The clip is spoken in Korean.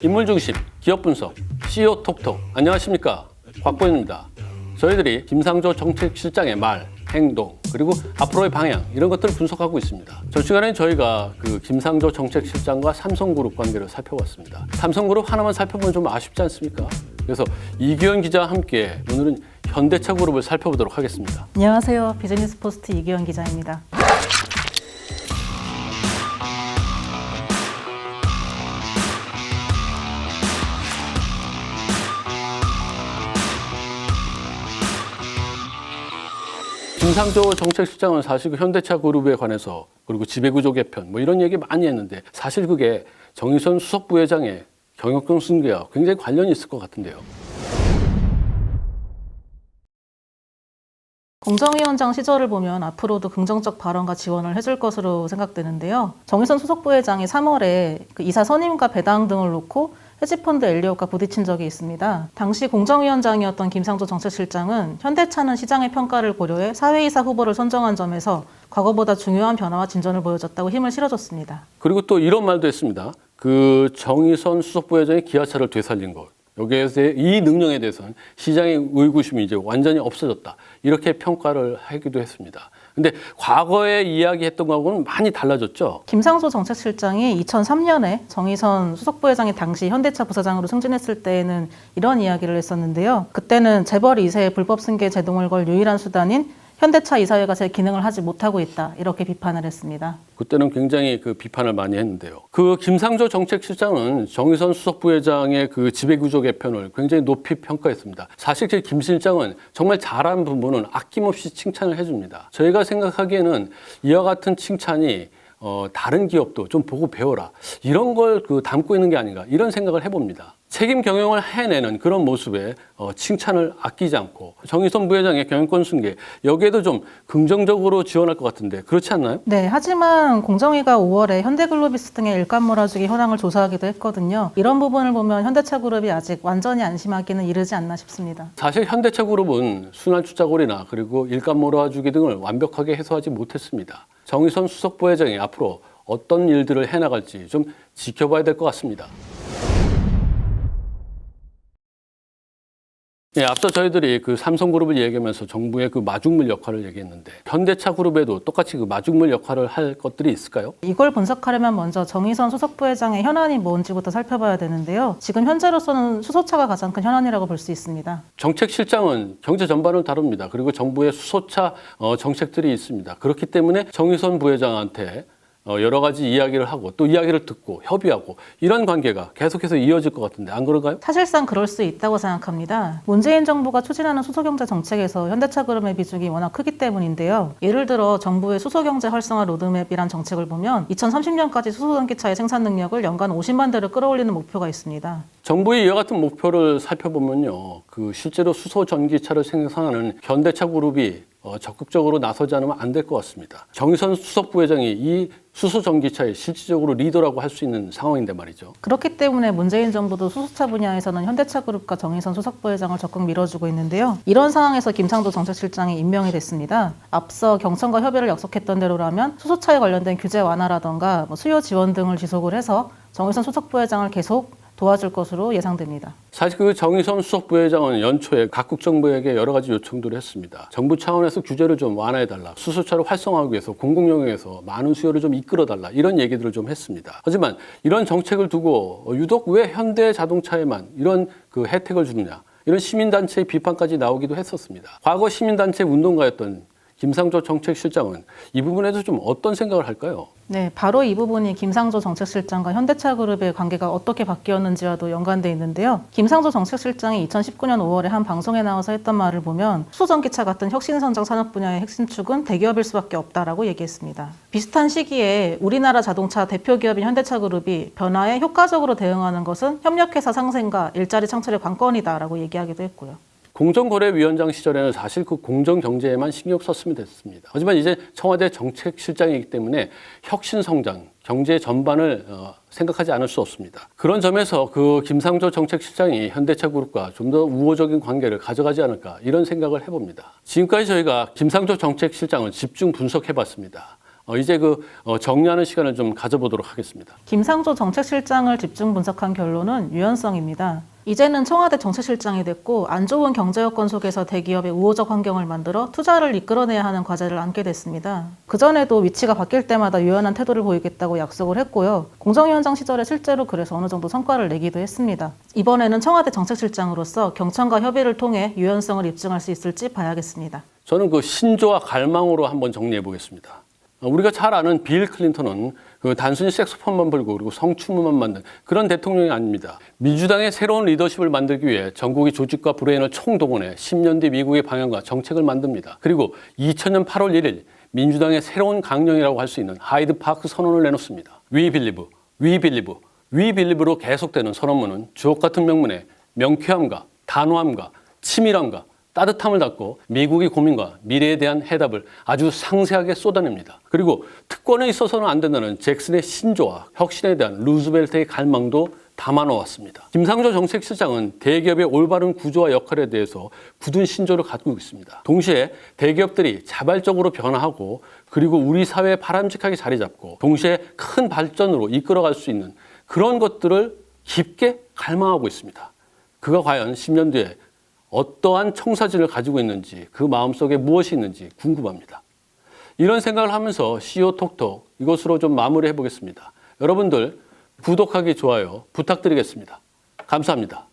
인물 중심, 기업 분석, CEO 톡톡. 안녕하십니까? 곽보현입니다. 저희들이 김상조 정책실장의 말, 행동, 그리고 앞으로의 방향 이런 것들을 분석하고 있습니다. 저 시간에 저희가 그 김상조 정책실장과 삼성그룹 관계를 살펴봤습니다. 삼성그룹 하나만 살펴보면 좀 아쉽지 않습니까? 그래서 이규현 기자와 함께 오늘은 현대차그룹을 살펴보도록 하겠습니다. 안녕하세요. 비즈니스포스트 이규현 기자입니다. 김상조 정책실장은 사실 그 현대차그룹에 관해서 그리고 지배구조 개편 뭐 이런 얘기 많이 했는데 사실 그게 정의선 수석부회장의 경영권 승계와 굉장히 관련이 있을 것 같은데요. 공정위원장 시절을 보면 앞으로도 긍정적 발언과 지원을 해줄 것으로 생각되는데요. 정의선 수석부회장이 3월에 그 이사 선임과 배당 등을 놓고 헤지펀드 엘리엇과 부딪힌 적이 있습니다. 당시 공정위원장이었던 김상조 정책실장은 현대차는 시장의 평가를 고려해 사회이사 후보를 선정한 점에서 과거보다 중요한 변화와 진전을 보여줬다고 힘을 실어줬습니다. 그리고 또 이런 말도 했습니다. 그 정의선 수석부회장이 기아차를 되살린 것. 여기에서 이 능력에 대해서는 시장의 의구심이 이제 완전히 없어졌다. 이렇게 평가를 하기도 했습니다. 근데 과거에 이야기했던 거하고는 많이 달라졌죠. 김상조 정책실장이 2003년에 정의선 수석부회장이 당시 현대차 부사장으로 승진했을 때에는 이런 이야기를 했었는데요. 그때는 재벌 2세의 불법 승계 제동을 걸 유일한 수단인 현대차 이사회가 제 기능을 하지 못하고 있다. 이렇게 비판을 했습니다. 그때는 굉장히 그 비판을 많이 했는데요. 그 김상조 정책실장은 정의선 수석부회장의 그 지배구조 개편을 굉장히 높이 평가했습니다. 사실 그 김 실장은 정말 잘한 부분은 아낌없이 칭찬을 해줍니다. 저희가 생각하기에는 이와 같은 칭찬이 다른 기업도 좀 보고 배워라. 이런 걸 그 담고 있는 게 아닌가 이런 생각을 해봅니다. 책임 경영을 해내는 그런 모습에 칭찬을 아끼지 않고 정의선 부회장의 경영권 승계 여기에도 좀 긍정적으로 지원할 것 같은데 그렇지 않나요? 네, 하지만 공정위가 5월에 현대글로비스 등의 일감 몰아주기 현황을 조사하기도 했거든요. 이런 부분을 보면 현대차그룹이 아직 완전히 안심하기는 이르지 않나 싶습니다. 사실 현대차그룹은 순환투자골이나 그리고 일감 몰아주기 등을 완벽하게 해소하지 못했습니다. 정의선 수석부회장이 앞으로 어떤 일들을 해나갈지 좀 지켜봐야 될 것 같습니다. 네, 앞서 저희들이 그 삼성그룹을 얘기하면서 정부의 그 마중물 역할을 얘기했는데 현대차그룹에도 똑같이 그 마중물 역할을 할 것들이 있을까요? 이걸 분석하려면 먼저 정의선 수석부회장의 현안이 뭔지부터 살펴봐야 되는데요. 지금 현재로서는 수소차가 가장 큰 현안이라고 볼 수 있습니다. 정책실장은 경제 전반을 다룹니다. 그리고 정부의 수소차 정책들이 있습니다. 그렇기 때문에 정의선 부회장한테 여러 가지 이야기를 하고 또 이야기를 듣고 협의하고 이런 관계가 계속해서 이어질 것 같은데 안 그런가요? 사실상 그럴 수 있다고 생각합니다. 문재인 정부가 추진하는 수소경제 정책에서 현대차그룹의 비중이 워낙 크기 때문인데요. 예를 들어 정부의 수소경제 활성화 로드맵이란 정책을 보면 2030년까지 수소전기차의 생산 능력을 연간 50만 대를 끌어올리는 목표가 있습니다. 정부의 이와 같은 목표를 살펴보면요. 그 실제로 수소전기차를 생산하는 현대차그룹이 적극적으로 나서지 않으면 안 될 것 같습니다. 정의선 수석부회장이 이 수소전기차의 실질적으로 리더라고 할 수 있는 상황인데 말이죠. 그렇기 때문에 문재인 정부도 수소차 분야에서는 현대차그룹과 정의선 수석부회장을 적극 밀어주고 있는데요. 이런 상황에서 김상조 정책실장이 임명이 됐습니다. 앞서 경청과 협의를 약속했던 대로라면 수소차에 관련된 규제 완화라던가 수요 지원 등을 지속을 해서 정의선 수석부회장을 계속 도와줄 것으로 예상됩니다. 사실 그 정의선 수석부회장은 연초에 각국 정부에게 여러 가지 요청들을 했습니다. 정부 차원에서 규제를 좀 완화해달라. 수소차를 활성화하기 위해서 공공영역에서 많은 수요를 좀 이끌어달라. 이런 얘기들을 좀 했습니다. 하지만 이런 정책을 두고 유독 왜 현대자동차에만 이런 그 혜택을 주느냐. 이런 시민단체의 비판까지 나오기도 했었습니다. 과거 시민단체 운동가였던 김상조 정책실장은 이 부분에서 좀 어떤 생각을 할까요? 네, 바로 이 부분이 김상조 정책실장과 현대차그룹의 관계가 어떻게 바뀌었는지와도 연관돼 있는데요. 김상조 정책실장이 2019년 5월에 한 방송에 나와서 했던 말을 보면 수소전기차 같은 혁신성장 산업 분야의 핵심 축은 대기업일 수밖에 없다라고 얘기했습니다. 비슷한 시기에 우리나라 자동차 대표 기업인 현대차그룹이 변화에 효과적으로 대응하는 것은 협력회사 상생과 일자리 창출의 관건이다라고 얘기하기도 했고요. 공정거래위원장 시절에는 사실 그 공정경제에만 신경 썼으면 됐습니다. 하지만 이제 청와대 정책실장이기 때문에 혁신성장, 경제 전반을 생각하지 않을 수 없습니다. 그런 점에서 그 김상조 정책실장이 현대차그룹과 좀 더 우호적인 관계를 가져가지 않을까 이런 생각을 해봅니다. 지금까지 저희가 김상조 정책실장을 집중 분석해봤습니다. 이제 정리하는 시간을 좀 가져보도록 하겠습니다. 김상조 정책실장을 집중 분석한 결론은 유연성입니다. 이제는 청와대 정책실장이 됐고 안 좋은 경제 여건 속에서 대기업의 우호적 환경을 만들어 투자를 이끌어내야 하는 과제를 안게 됐습니다. 그전에도 위치가 바뀔 때마다 유연한 태도를 보이겠다고 약속을 했고요. 공정위원장 시절에 실제로 그래서 어느 정도 성과를 내기도 했습니다. 이번에는 청와대 정책실장으로서 경청과 협의를 통해 유연성을 입증할 수 있을지 봐야겠습니다. 저는 신조와 갈망으로 한번 정리해 보겠습니다. 우리가 잘 아는 빌 클린턴은 단순히 색소폰만 불고 그리고 성추문만 만든 그런 대통령이 아닙니다. 민주당의 새로운 리더십을 만들기 위해 전국의 조직과 브레인을 총동원해 10년 뒤 미국의 방향과 정책을 만듭니다. 그리고 2000년 8월 1일 민주당의 새로운 강령이라고 할 수 있는 하이드 파크 선언을 내놓습니다. We believe, we believe, we believe로 계속되는 선언문은 주옥 같은 명문에 명쾌함과 단호함과 치밀함과 따뜻함을 담고 미국의 고민과 미래에 대한 해답을 아주 상세하게 쏟아냅니다. 그리고 특권에 있어서는 안 된다는 잭슨의 신조와 혁신에 대한 루즈벨트의 갈망도 담아놓았습니다. 김상조 정책실장은 대기업의 올바른 구조와 역할에 대해서 굳은 신조를 가지고 있습니다. 동시에 대기업들이 자발적으로 변화하고 그리고 우리 사회에 바람직하게 자리 잡고 동시에 큰 발전으로 이끌어갈 수 있는 그런 것들을 깊게 갈망하고 있습니다. 그가 과연 10년 뒤에 어떠한 청사진을 가지고 있는지 그 마음속에 무엇이 있는지 궁금합니다. 이런 생각을 하면서 CEO 톡톡 이것으로 좀 마무리해 보겠습니다. 여러분들 구독하기 좋아요 부탁드리겠습니다. 감사합니다.